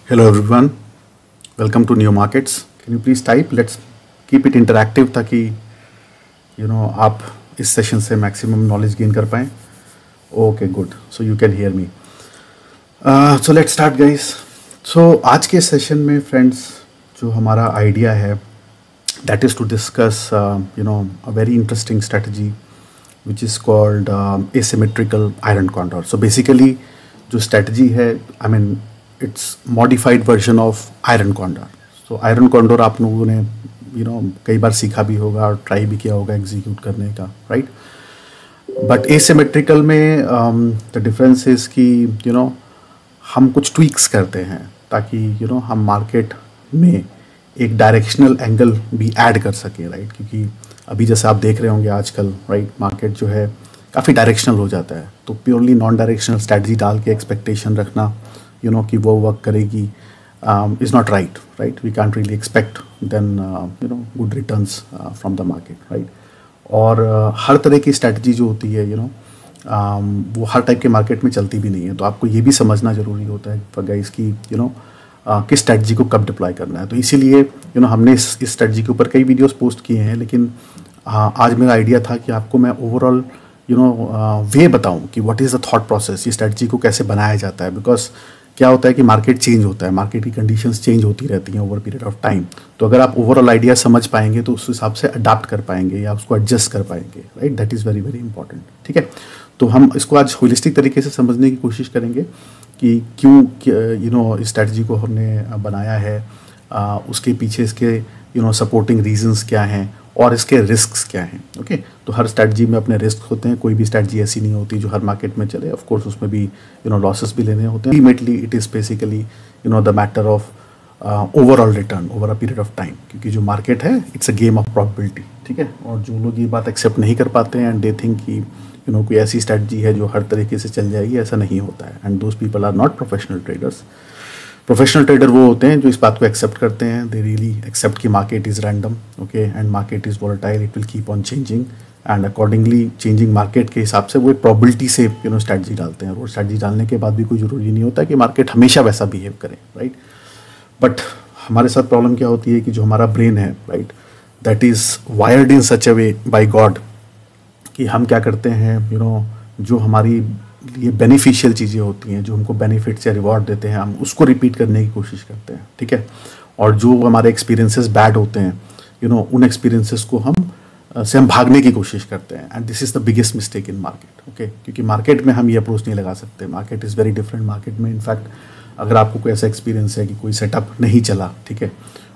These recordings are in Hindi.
Hello everyone, welcome to New Markets. Can you please type? Let's keep it interactive ताकि आप इस सेशन से मैक्सिमम नॉलेज गेन कर पाएँ. Okay good, so you can hear me. So let's start guys. So आज के सेशन में फ्रेंड्स जो हमारा आइडिया है that is to discuss a very interesting strategy which is called asymmetrical iron condor. So basically जो स्ट्रेटजी है it's modified version of iron condor. So iron condor आप लोगों ने कई बार सीखा भी होगा और ट्राई भी किया होगा एग्जीक्यूट करने का, राइट. बट एसिमेट्रिकल में द डिफरेंस इज़ कि हम कुछ ट्वीक्स करते हैं ताकि हम मार्केट में एक डायरेक्शनल एंगल भी ऐड कर सकें, राइट. क्योंकि अभी जैसे आप देख रहे होंगे आजकल, राइट, मार्केट जो है काफ़ी डायरेक्शनल हो जाता है. तो प्योरली नॉन डायरेक्शनल स्ट्रैटेजी डाल के एक्सपेक्टेशन रखना कि वो वर्क करेगी is not right. We can't really expect then good returns from the market, right. और हर तरह की स्ट्रैटेजी जो होती है वो हर टाइप के मार्केट में चलती भी नहीं है. तो आपको ये भी समझना ज़रूरी होता है फॉर गाइस कि किस स्ट्रैटेजी को कब डिप्लॉय करना है. तो इसीलिए हमने इस स्ट्रैटेजी के ऊपर कई वीडियोस पोस्ट किए हैं, लेकिन आज मेरा आइडिया था कि आपको मैं ओवरऑल वे बताऊं कि what is the thought process, ये स्ट्रैटेजी को कैसे बनाया जाता है. बिकॉज क्या होता है कि मार्केट चेंज होता है, मार्केट की कंडीशंस चेंज होती रहती हैं ओवर पीरियड ऑफ टाइम. तो अगर आप ओवरऑल आइडिया समझ पाएंगे तो उस हिसाब से अडाप्ट कर पाएंगे या उसको एडजस्ट कर पाएंगे, right. That is very very important, ठीक है. तो हम इसको आज होलिस्टिक तरीके से समझने की कोशिश करेंगे कि क्यों इस स्ट्रैटेजी को हमने बनाया है, उसके पीछे इसके सपोर्टिंग रीजंस क्या हैं और इसके रिस्क्स क्या हैं. ओके, तो हर स्ट्रैटेजी में अपने रिस्क होते हैं. कोई भी स्ट्रैटेजी ऐसी नहीं होती जो हर मार्केट में चले. ऑफ कोर्स उसमें भी लॉसेस भी लेने होते हैं. Ultimately it is basically the matter of overall return over a period of time. क्योंकि जो मार्केट है it's a game of probability, ठीक है. और जो लोग ये बात एक्सेप्ट नहीं कर पाते हैं एंड दे थिंक कि कोई ऐसी स्ट्रैटेजी है जो हर तरीके से चल जाएगी, ऐसा नहीं होता है. And those people are not professional traders. Professional trader वो होते हैं जो इस बात को एक्सेप्ट करते हैं. दे रियली एक्सेप्ट कि market is random, okay, and market is volatile, it will keep on changing and accordingly changing market के हिसाब से वो एक प्रोबेबिलिटी से स्ट्रैटेजी डालते हैं. और स्ट्रैटेजी डालने के बाद भी कोई ज़रूरी नहीं होता कि मार्केट हमेशा वैसा बिहेव करे, राइट. बट हमारे साथ प्रॉब्लम क्या होती है कि जो हमारा ब्रेन है, right, that is wired in such a way by God कि हम क्या करते हैं, जो हमारी ये बेनिफिशियल चीज़ें होती हैं, जो हमको बेनिफिट या रिवॉर्ड देते हैं, हम उसको रिपीट करने की कोशिश करते हैं, ठीक है. और जो हमारे एक्सपीरियंसेस बैड होते हैं, उन एक्सपीरियंसेस को हम भागने की कोशिश करते हैं. And this is the biggest mistake in market, okay. क्योंकि मार्केट में हम ये अप्रोच नहीं लगा सकते. Market is very different. Market में इनफैक्ट अगर आपको कोई ऐसा एक्सपीरियंस है कि कोई सेटअप नहीं चला, ठीक है,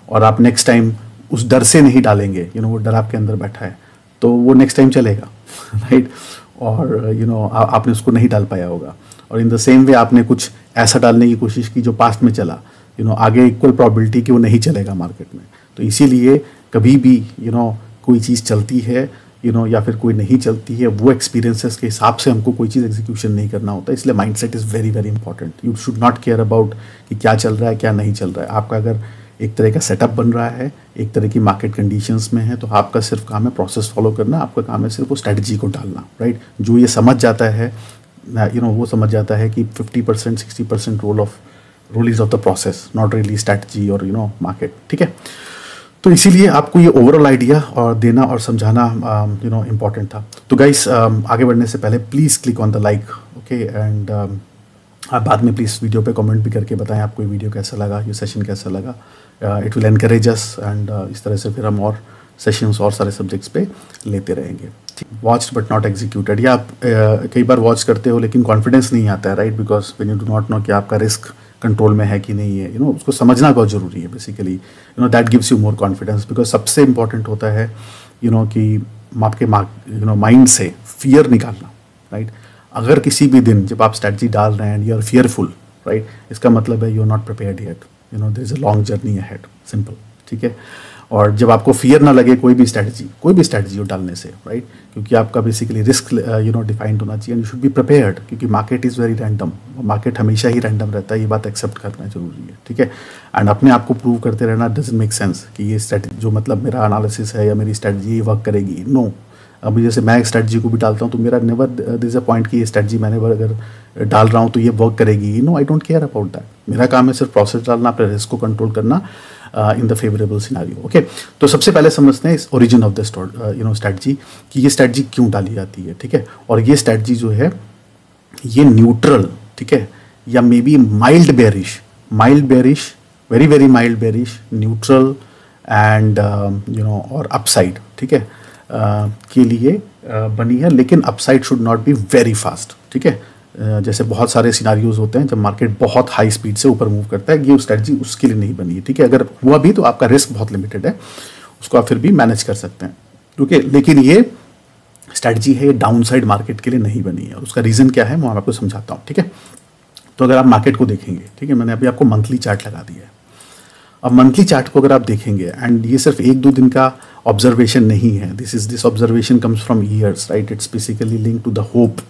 और आप नेक्स्ट टाइम उस डर से नहीं डालेंगे, वो डर आपके अंदर बैठा है, तो वो नेक्स्ट टाइम चलेगा, राइट. और आपने उसको नहीं डाल पाया होगा. और इन द सेम वे आपने कुछ ऐसा डालने की कोशिश की जो पास्ट में चला, आगे इक्वल प्रोबेबिलिटी कि वो नहीं चलेगा मार्केट में. तो इसीलिए कभी भी कोई चीज़ चलती है या फिर कोई नहीं चलती है, वो एक्सपीरियंसेस के हिसाब से हमको कोई चीज़ एग्जीक्यूशन नहीं करना होता. इसलिए mindset is very very important. You should not care about कि क्या चल रहा है क्या नहीं चल रहा है. आपका अगर एक तरह का सेटअप बन रहा है, एक तरह की मार्केट कंडीशंस में है, तो आपका सिर्फ काम है प्रोसेस फॉलो करना. आपका काम है सिर्फ वो स्ट्रैटेजी को डालना, राइट. जो ये समझ जाता है वो समझ जाता है कि 50% 60% role is of the process, not really strategy और मार्केट, ठीक है. तो इसीलिए आपको ये ओवरऑल आइडिया और देना और समझाना इम्पॉर्टेंट था. तो गाइस आगे बढ़ने से पहले please click on the like, okay. And आप बाद में प्लीज़ वीडियो पे कमेंट भी करके बताएं आपको ये वीडियो कैसा लगा, ये सेशन कैसा लगा. It will encourage us and इस तरह से फिर हम और सेशंस और सारे सब्जेक्ट्स पे लेते रहेंगे. वॉच्ड बट नॉट एग्जीक्यूटेड, या आप कई बार वॉच करते हो लेकिन कॉन्फिडेंस नहीं आता है, right. Because when you do not know कि आपका रिस्क कंट्रोल में है कि नहीं है, उसको समझना बहुत ज़रूरी है. Basically that gives you more confidence. Because सबसे इंपॉर्टेंट होता है कि आपके माइंड से फियर निकालना, राइट. अगर किसी भी दिन जब आप स्ट्रैटेजी डाल रहे हैं यू आर फियरफुल, राइट, इसका मतलब है you are not prepared yet. There is a long journey ahead, simple, ठीक है. और जब आपको फियर ना लगे कोई भी स्ट्रैटेजी डालने से, राइट, क्योंकि आपका बेसिकली रिस्क डिफाइंड होना चाहिए. यू शुड बी प्रिपेयर्ड क्योंकि market is very random. Market हमेशा ही रैंडम रहता है, ये बात एक्सेप्ट करना जरूरी है, ठीक है. एंड अपने आप को प्रूव करते रहना डजंट मेक सेंस कि ये स्ट्रैटेजी जो मतलब मेरा एनालिसिस है या मेरी स्ट्रैटेजी वर्क करेगी. नो. अभी जैसे मैं एक स्ट्रैटेजी को भी डालता हूँ तो मेरा नेवर दिस अ पॉइंट कि ये स्ट्रैटेजी मैंने अगर डाल रहा हूँ तो ये वर्क करेगी. No, I don't care about that. मेरा काम है सिर्फ प्रोसेस डालना, अपने रिस्क को कंट्रोल करना in the favourable scenario. Okay, तो सबसे पहले समझते हैं इस ओरिजिन ऑफ द स्ट्रैटेजी कि ये स्ट्रैटेजी क्यों डाली जाती है। ठीक है, और ये स्ट्रैटेजी जो है ये न्यूट्रल, ठीक है, या may be mild bearish, very very mild bearish, neutral and और अपसाइड, ठीक है, के लिए बनी है। लेकिन upside should not be very fast. ठीक है, जैसे बहुत सारे सिनारियोज होते हैं जब मार्केट बहुत हाई स्पीड से ऊपर मूव करता है, ये स्ट्रैटेजी उसके लिए नहीं बनी है। ठीक है, अगर हुआ भी तो आपका रिस्क बहुत लिमिटेड है, उसको आप फिर भी मैनेज कर सकते हैं। ठीक है, लेकिन ये स्ट्रैटेजी है, ये डाउन साइड मार्केट के लिए नहीं बनी है। और उसका रीज़न क्या है मैं आपको समझाता हूँ। ठीक है, तो अगर आप मार्केट को देखेंगे, ठीक है, मैंने अभी आपको मंथली चार्ट लगा दिया है। अब मंथली चार्ट को अगर आप देखेंगे, एंड ये सिर्फ 1-2 दिन का ऑब्जर्वेशन नहीं है, this observation comes from years, right. It's basically link to the hope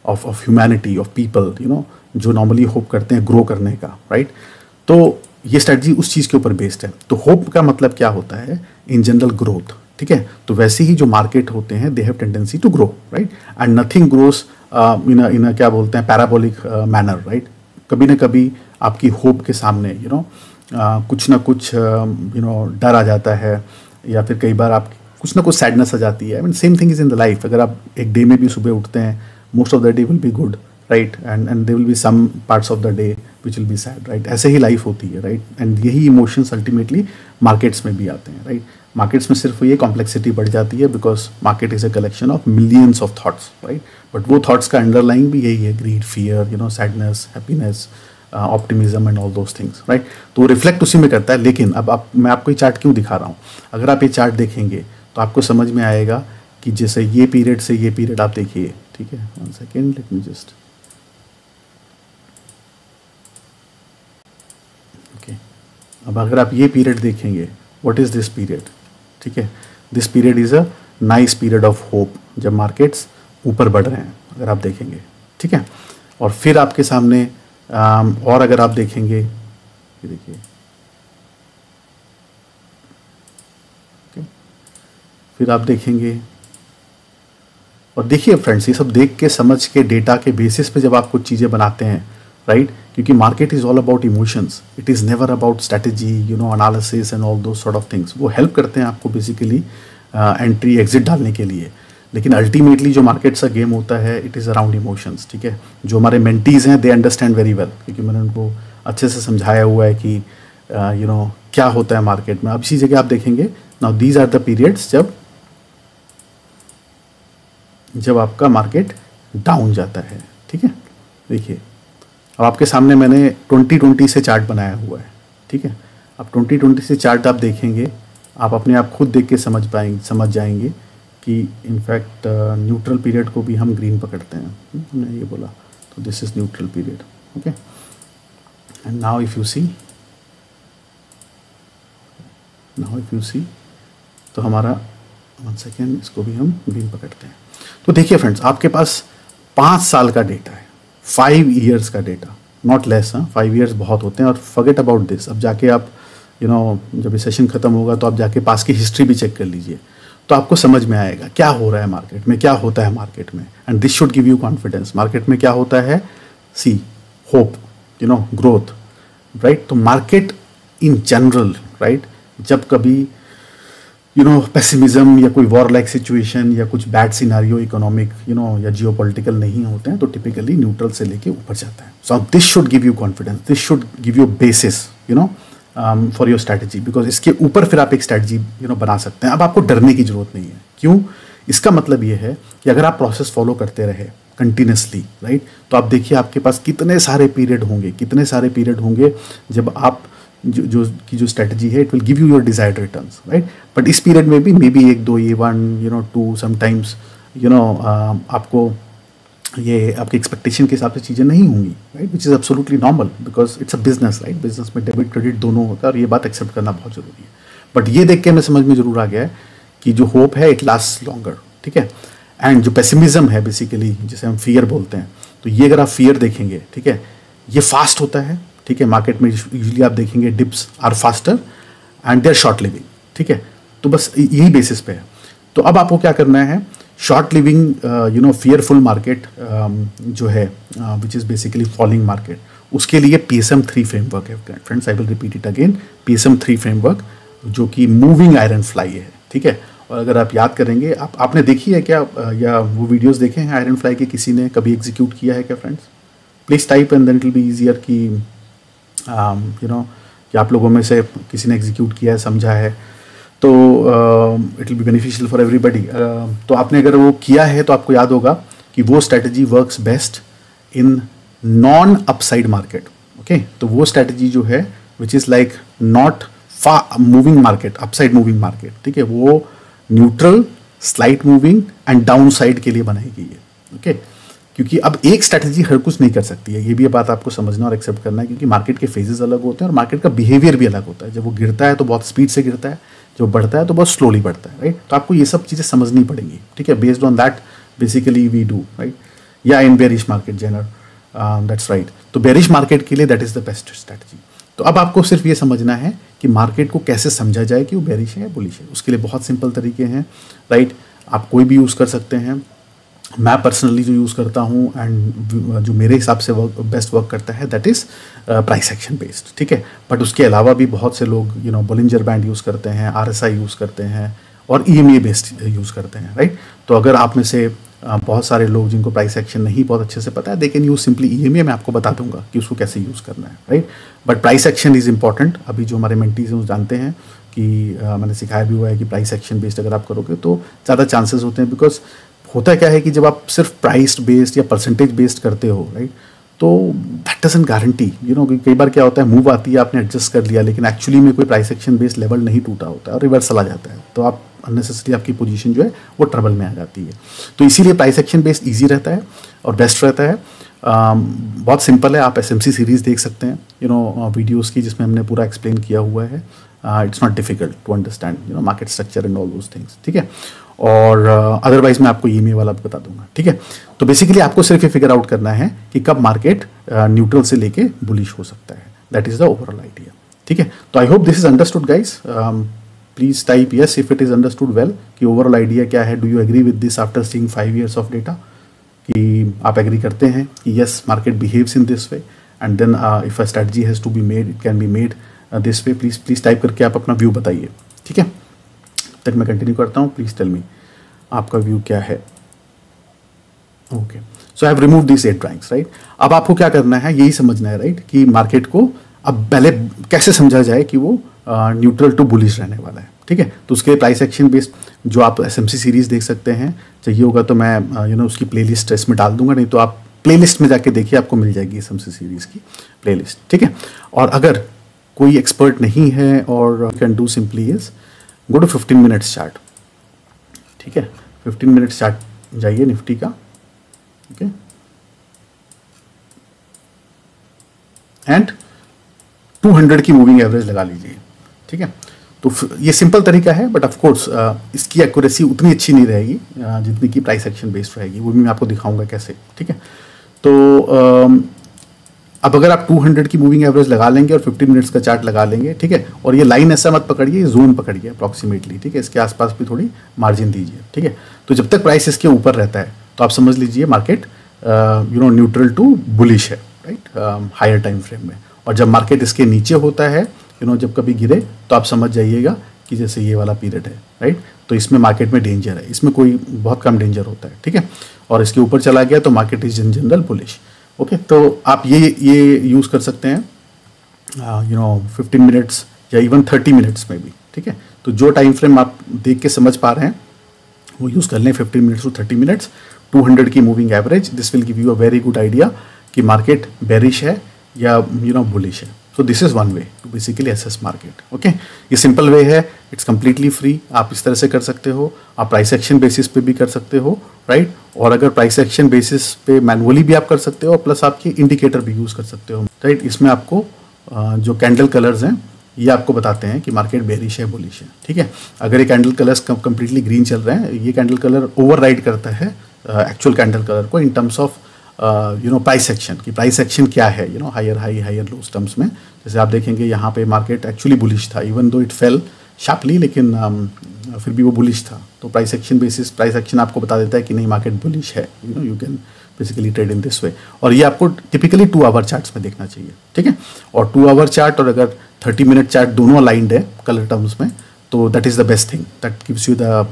of humanity, of people, जो नॉर्मली होप करते हैं ग्रो करने का, राइट। तो ये स्ट्रैटेजी उस चीज़ के ऊपर बेस्ड है। तो होप का मतलब क्या होता है, इन जनरल ग्रोथ। ठीक है, तो वैसे ही जो मार्केट होते हैं they have tendency to grow, right, and nothing grows in क्या बोलते हैं पैराबोलिक मैनर, राइट। कभी ना कभी आपकी होप के सामने कुछ ना कुछ डर आ जाता है, या फिर कई बार आप कुछ ना कुछ सैडनेस आ जाती है। I mean same thing is in the life. अगर आप एक डे में भी सुबह उठते हैं, most of the day will be good, right, and there will be some parts of the day which will be sad, right. ऐसे ही लाइफ होती है, राइट, एंड यही इमोशंस अल्टीमेटली मार्केट्स में भी आते हैं, राइट। मार्केट्स में सिर्फ ये कॉम्प्लेक्सिटी बढ़ जाती है because market is a collection of millions of thoughts, right. But वो थॉट्स का अंडरलाइंग भी यही है, greed, fear, sadness, happiness, optimism and all those things, right. तो वो रिफ्लेक्ट उसी में करता है। लेकिन अब मैं आपको ये चार्ट क्यों दिखा रहा हूँ, अगर आप ये चार्ट देखेंगे तो आपको समझ में आएगा कि जैसे ये पीरियड से ये पीरियड आप देखिए, ठीक है, 1 second, late me just, okay. अब अगर आप ये पीरियड देखेंगे, व्हाट इज दिस पीरियड, ठीक है, this period is a nice period of hope, जब मार्केट्स ऊपर बढ़ रहे हैं, अगर आप देखेंगे, ठीक है। और फिर आपके सामने और अगर आप देखेंगे, ये देखिए, फिर आप देखेंगे, और देखिए फ्रेंड्स, ये सब देख के समझ के डेटा के बेसिस पे जब आप कुछ चीज़ें बनाते हैं, राइट, क्योंकि market is all about emotions, it is never about strategy, analysis and all दो सॉर्ट ऑफ थिंग्स। वो हेल्प करते हैं आपको बेसिकली एंट्री एग्जिट डालने के लिए, लेकिन अल्टीमेटली जो मार्केट का गेम होता है इट इज़ अराउंड इमोशंस। ठीक है, जो हमारे मेंटीज हैं दे अंडरस्टैंड वेरी वेल, क्योंकि मैंने उनको अच्छे से समझाया हुआ है कि क्या होता है मार्केट में। अब इसी जगह आप देखेंगे, now these are the periods जब आपका मार्केट डाउन जाता है। ठीक है, देखिए, अब आपके सामने मैंने 2020 से चार्ट बनाया हुआ है। ठीक है, अब 2020 से चार्ट आप देखेंगे, आप अपने आप खुद देख के समझ जाएंगे कि इनफैक्ट न्यूट्रल पीरियड को भी हम ग्रीन पकड़ते हैं, हमने ये बोला, तो this is neutral period. Okay, and now if you see तो हमारा 1 सेकेंड, इसको भी हम ग्रीन पकड़ते हैं। तो देखिए फ्रेंड्स, आपके पास 5 साल का डेटा है, 5 ईयर्स का डेटा, नॉट लेस। 5 ईयर्स बहुत होते हैं। और फॉरगेट अबाउट दिस, अब जाके आप जब ये सेशन खत्म होगा तो आप जाके पास की हिस्ट्री भी चेक कर लीजिए, तो आपको समझ में आएगा क्या हो रहा है मार्केट में, क्या होता है मार्केट में, and this should give you confidence. Market में क्या होता है, सी, होप, ग्रोथ, राइट। तो मार्केट इन जनरल, राइट, जब कभी पेसिमिज्म या कोई वॉर लाइक सिचुएशन या कुछ बैड सिनारियो इकोनॉमिक या जियोपॉलिटिकल नहीं होते हैं, तो टिपिकली न्यूट्रल से लेके ऊपर जाता है। So this should give you confidence, this should give you basis for your strategy, because इसके ऊपर फिर आप एक स्ट्रैटेजी बना सकते हैं। अब आपको डरने की जरूरत नहीं है। क्यों? इसका मतलब ये है कि अगर आप प्रोसेस फॉलो करते रहे कंटिन्यूसली, राइट, तो आप देखिए आपके पास कितने सारे पीरियड होंगे जब आप जो स्ट्रैटेजी है it will give you your desired returns, right. But इस पीरियड में भी मे बी 1-2 A1 2 समटाइम्स आपको ये आपके एक्सपेक्टेशन के हिसाब से चीज़ें नहीं होंगी, right, which is absolutely normal, because it's a business, right. Business में डेबिट क्रेडिट दोनों होता है, और ये बात एक्सेप्ट करना बहुत जरूरी है। बट ये देख के हमें समझ में जरूर आ गया है कि जो होप है इट लास्ट लॉन्गर, ठीक है। एंड जो पेसिमिज्म है बेसिकली, जिसे हम फियर बोलते हैं, तो ये अगर आप फियर देखेंगे, ठीक है, ये फास्ट होता है, ठीक है। मार्केट में यूजुअली आप देखेंगे dips are faster and they are short living, ठीक है। तो बस यही बेसिस पे है। तो अब आपको क्या करना है, शॉर्ट लिविंग फियरफुल मार्केट जो है which is basically falling market, उसके लिए PSM3 फ्रेमवर्क है friends, I will repeat it again, PSM3 framework जो कि मूविंग आयरन फ्लाई है, ठीक है। और अगर आप याद करेंगे, आपने देखी है क्या या वो वीडियोस देखे हैं आयरन फ्लाई के, किसी ने कभी एग्जीक्यूट किया है क्या friends? Please type and then it will be easier कि यू नो कि आप लोगों में से किसी ने एग्जीक्यूट किया है, समझा है, तो it will be beneficial for everybody. तो आपने अगर वो किया है तो आपको याद होगा कि वो strategy works best in non upside market, okay. तो वो स्ट्रैटेजी जो है which is like not moving market, upside moving market, ठीक है, वो neutral, slight moving and down side के लिए बनाई गई है, ओके। क्योंकि अब एक स्ट्रैटेजी हर कुछ नहीं कर सकती है, ये भी बात आपको समझना और एक्सेप्ट करना है, क्योंकि मार्केट के फेजेस अलग होते हैं और मार्केट का बिहेवियर भी अलग होता है। जब वो गिरता है तो बहुत स्पीड से गिरता है, जब बढ़ता है तो बहुत स्लोली बढ़ता है, राइट। तो आपको ये सब चीज़ें समझनी पड़ेंगी, ठीक है। Based on that basically we do, right, या in bearish market general, that's right. तो बेरिश मार्केट के लिए that is the best strategy. तो अब आपको सिर्फ ये समझना है कि मार्केट को कैसे समझा जाए कि वो बेरिश है या बुलिश है। उसके लिए बहुत सिंपल तरीके हैं, राइट, आप कोई भी यूज़ कर सकते हैं। मैं पर्सनली जो यूज़ करता हूँ एंड जो मेरे हिसाब से बेस्ट वर्क करता है that is price action based, ठीक है। बट उसके अलावा भी बहुत से लोग बोलिंजर बैंड यूज़ करते हैं, RSI यूज़ करते हैं और EMA बेस्ड यूज़ करते हैं, राइट। तो अगर आप में से बहुत सारे लोग जिनको प्राइस एक्शन नहीं बहुत अच्छे से पता है, they can use simply EMA, मैं आपको बता दूंगा कि उसको कैसे यूज़ करना है, right. But price action is important. अभी जो हमारे मेंटीज हैं वो जानते हैं कि मैंने सिखाया भी हुआ है कि प्राइस एक्शन बेस्ड अगर आप करोगे तो ज़्यादा चांसेस होते हैं। बिकॉज होता क्या है कि जब आप सिर्फ प्राइस बेस्ड या परसेंटेज बेस्ड करते हो, राइट, तो दैट डजंट गारंटी, कई बार क्या होता है, मूव आती है, आपने एडजस्ट कर लिया, लेकिन एक्चुअली में कोई प्राइस एक्शन बेस्ड लेवल नहीं टूटा होता है और रिवर्सल आ जाता है, तो आप अननेसेसरी आपकी पोजीशन जो है वो ट्रबल में आ जाती है। तो इसीलिए प्राइस एक्शन बेस्ड ईजी रहता है और बेस्ट रहता है। बहुत सिंपल है, आप SMC सीरीज़ देख सकते हैं वीडियोज़ की, जिसमें हमने पूरा एक्सप्लेन किया हुआ है। It's not difficult to understand market structure and all those things, ठीक है। और अदरवाइज मैं आपको EMA वाला भी बता दूंगा, ठीक है। तो बेसिकली आपको सिर्फ ये फिगर आउट करना है कि कब मार्केट न्यूट्रल से लेके बुलिश हो सकता है, that is the overall idea, ठीक है। तो I hope this is understood guys. Please type yes if it is understood well कि ओवरऑल आइडिया क्या है। Do you agree with this after seeing 5 years of data, कि आप एग्री करते हैं कि yes market behaves in this way and then if a strategy has to be made it can be made this way. Please type करके आप अपना व्यू बताइए, ठीक है। तक मैं कंटिन्यू करता हूँ, प्लीज टेल मी आपका व्यू क्या है। Okay, so I have remove this 8 drawings, right. अब आपको क्या करना है, यही समझना है, राइट, कि मार्केट को अब पहले कैसे समझा जाए कि वो न्यूट्रल टू बुलिश रहने वाला है, ठीक है। तो उसके प्राइस एक्शन बेस्ड जो आप SMC सीरीज देख सकते हैं, चाहिए होगा तो मैं उसकी प्लेलिस्ट इसमें डाल दूंगा, नहीं तो आप प्लेलिस्ट में जाके देखिए, आपको मिल जाएगी SMC सीरीज की प्लेलिस्ट, ठीक है। और अगर कोई एक्सपर्ट नहीं है और can do simply is go to 15 minutes chart, ठीक है। 15 मिनट्स चार्ट जाइए निफ्टी का, ओके, एंड 200 की मूविंग एवरेज लगा लीजिए, ठीक है। तो ये सिंपल तरीका है, बट ऑफ कोर्स इसकी एक्यूरेसी उतनी अच्छी नहीं रहेगी जितनी की प्राइस एक्शन बेस्ड रहेगी, वो भी मैं आपको दिखाऊंगा कैसे, ठीक है। तो अब अगर आप 200 की मूविंग एवरेज लगा लेंगे और 15 मिनट्स का चार्ट लगा लेंगे, ठीक है, और ये लाइन ऐसा मत पकड़िए, जोन पकड़िए अप्रॉक्सीमेटली, ठीक है, इसके आसपास भी थोड़ी मार्जिन दीजिए, ठीक है। तो जब तक प्राइस इसके ऊपर रहता है तो आप समझ लीजिए मार्केट न्यूट्रल टू बुलिश है, राइट, हायर टाइम फ्रेम में। और जब मार्केट इसके नीचे होता है, जब कभी गिरे तो आप समझ जाइएगा कि जैसे ये वाला पीरियड है, राइट, तो इसमें मार्केट में डेंजर है, इसमें कोई बहुत कम डेंजर होता है, ठीक है। और इसके ऊपर चला गया तो market is in general bullish, okay. तो आप ये यूज़ कर सकते हैं 15 मिनट्स या इवन 30 मिनट्स में भी, ठीक है। तो जो टाइम फ्रेम आप देख के समझ पा रहे हैं वो यूज़ कर लें, 15 मिनट्स टू 30 मिनट्स, 200 की moving average. This will give you a very good idea कि मार्केट बेरिश है या बुलिश है। So this is one way to basically assess market, okay. ये सिंपल वे है, इट्स कम्प्लीटली फ्री, आप इस तरह से कर सकते हो। आप प्राइस एक्शन बेसिस पे भी कर सकते हो, राइट, और अगर प्राइस एक्शन बेसिस पे मैनुअली भी आप कर सकते हो, प्लस आपके इंडिकेटर भी यूज़ कर सकते हो, राइट। इसमें आपको जो कैंडल कलर्स हैं ये आपको बताते हैं कि मार्केट बेरिश है बुलिश है, ठीक है। अगर ये कैंडल कलर्स कम्प्लीटली ग्रीन चल रहे हैं, ये कैंडल कलर ओवरराइड करता है एक्चुअल कैंडल कलर को in terms of price action, कि प्राइस एक्शन क्या है, higher high higher lows terms में। जैसे आप देखेंगे यहाँ पे मार्केट एक्चुअली बुलिश था, even though it fell sharply, लेकिन फिर भी वो बुलिश था। तो price action basis price action आपको बता देता है कि नहीं मार्केट बुलिश है, you can basically trade in this way. और ये आपको टिपिकली 2 आवर चार्ट्स में देखना चाहिए, ठीक है। और 2 आवर चार्ट और अगर 30 मिनट चार्ट दोनों अलाइंड है कलर टर्म्स में, तो that is the best thing, that gives you the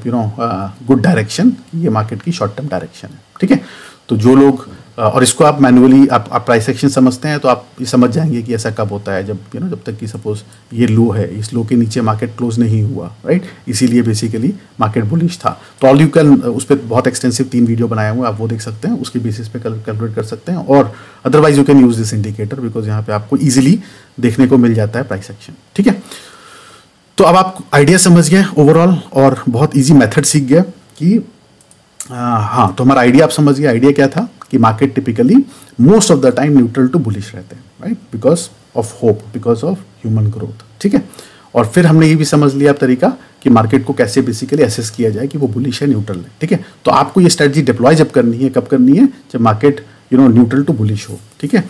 good direction, ये मार्केट की शॉर्ट टर्म डायरेक्शन है, ठीक है। तो जो लोग और इसको आप मैनुअली आप प्राइस एक्शन समझते हैं तो आप ये समझ जाएंगे कि ऐसा कब होता है, जब जब तक कि सपोज ये लो है, इस लो के नीचे मार्केट क्लोज नहीं हुआ, राइट, इसीलिए बेसिकली मार्केट बुलिश था। तो ऑल यू कैन, उस पर बहुत एक्सटेंसिव 3 वीडियो बनाए हुए, आप वो देख सकते हैं, उसके बेसिस पे कैलकुलेट कर सकते हैं। और otherwise you can use this indicator, because यहाँ पे आपको ईजिली देखने को मिल जाता है प्राइस एक्शन, ठीक है। तो अब आप आइडिया समझ गए ओवरऑल और बहुत ईजी मेथड सीख गए कि हाँ, तो हमारा आइडिया आप समझ गए। आइडिया क्या था कि market typically most of the time neutral to bullish रहते हैं, right, because of hope, because of human growth, ठीक है। और फिर हमने ये भी समझ लिया तरीका कि मार्केट को कैसे बेसिकली एसेस किया जाए कि वो बुलिश है, न्यूट्रल है, ठीक है। तो आपको ये स्ट्रेटजी डिप्लॉय जब करनी है, कब करनी है, जब मार्केट न्यूट्रल टू बुलिश हो, ठीक है।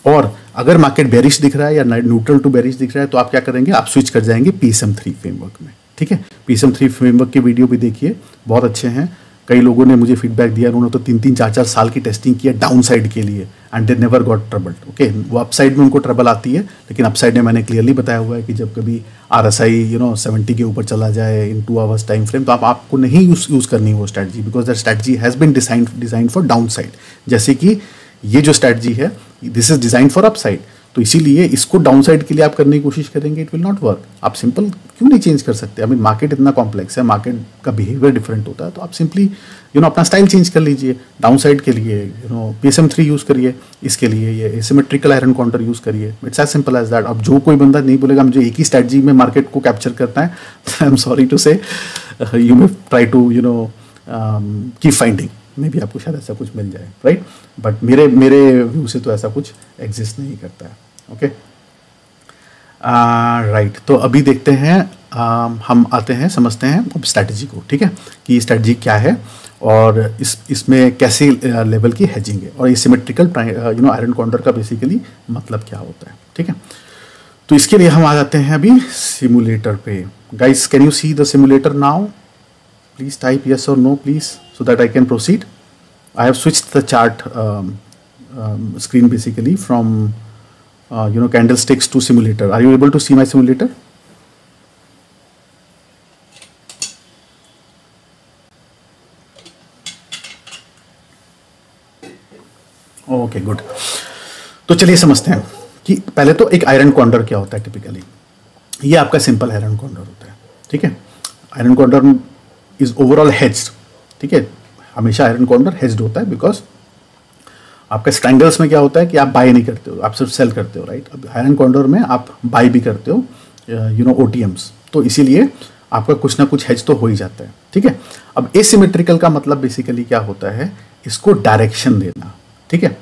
और अगर मार्केट बेरिश दिख रहा है या न्यूट्रल टू बेरिश दिख रहा है तो आप क्या करेंगे, आप स्विच कर जाएंगे PSM3 फ्रेमवर्क में, ठीक है। PSM3 फ्रेमवर्क के वीडियो भी देखिए, बहुत अच्छे हैं। कई लोगों ने मुझे फीडबैक दिया, उन्होंने तो 3-3, 4-4 साल की टेस्टिंग किया डाउन साइड के लिए, and they never got trouble, okay. वो अपसाइड में उनको ट्रबल आती है, लेकिन अपसाइड में मैंने क्लियरली बताया हुआ है कि जब कभी RSI 70 के ऊपर चला जाए इन 2 आवर्स टाइम फ्रेम, तो आपको नहीं यूज़ करनी वो strategy, because that strategy has been design for downside. जैसे कि ये जो स्ट्रैटेजी है, this is design for upside, तो इसीलिए इसको डाउन साइड के लिए आप करने की कोशिश करेंगे, इट विल नॉट वर्क। आप सिंपल क्यों नहीं चेंज कर सकते? आई मीन मार्केट इतना कॉम्प्लेक्स है, मार्केट का बिहेवियर डिफरेंट होता है, तो आप सिंपली अपना स्टाइल चेंज कर लीजिए। डाउन साइड के लिए PSM3 यूज़ करिए, इसके लिए ये एसिमेट्रिकल आयरन काउंटर यूज़ करिए, it's as simple as that. अब जो कोई बंदा नहीं बोलेगा मुझे एक ही स्ट्रैटेजी में मार्केट को कैप्चर करना है, I am sorry to say, you may try to keep finding, may भी आपको शायद ऐसा कुछ मिल जाए, राइट। बट मेरे व्यू से तो ऐसा कुछ एग्जिस्ट नहीं करता है, ओके, राइट। तो अभी देखते हैं, हम आते हैं, समझते हैं अब स्ट्रैटेजी को, ठीक है, कि स्ट्रैटेजी क्या है और इसमें कैसे लेवल की हेजिंग है, और ये सिमेट्रिकल आयरन काउंटर का बेसिकली मतलब क्या होता है, ठीक है। तो इसके लिए हम आ जाते हैं अभी सिमुलेटर पे। Guys, can you see the simulator now? Please type yes or no, please, so that I can proceed. I have switched the chart screen basically from candlesticks to simulator. Are you able to see my simulator? Okay, good. तो चलिए समझते हैं कि पहले तो एक आयरन काउंटर क्या होता है टिपिकली। ये आपका सिंपल आयरन काउंटर होता है, ठीक है। Iron counter is overall hedged, ठीक है। हमेशा आयरन काउंटर हेज्ड होता है, बिकॉज आपका स्ट्रैंगल्स में क्या होता है कि आप बाय नहीं करते हो, आप सिर्फ सेल करते हो, राइट। अब आयरन काउंटर में आप बाय भी करते हो, OTMs, तो इसीलिए आपका कुछ ना कुछ हेज तो हो ही जाता है, ठीक है। अब एसिमेट्रिकल का मतलब बेसिकली क्या होता है, इसको डायरेक्शन देना, ठीक है,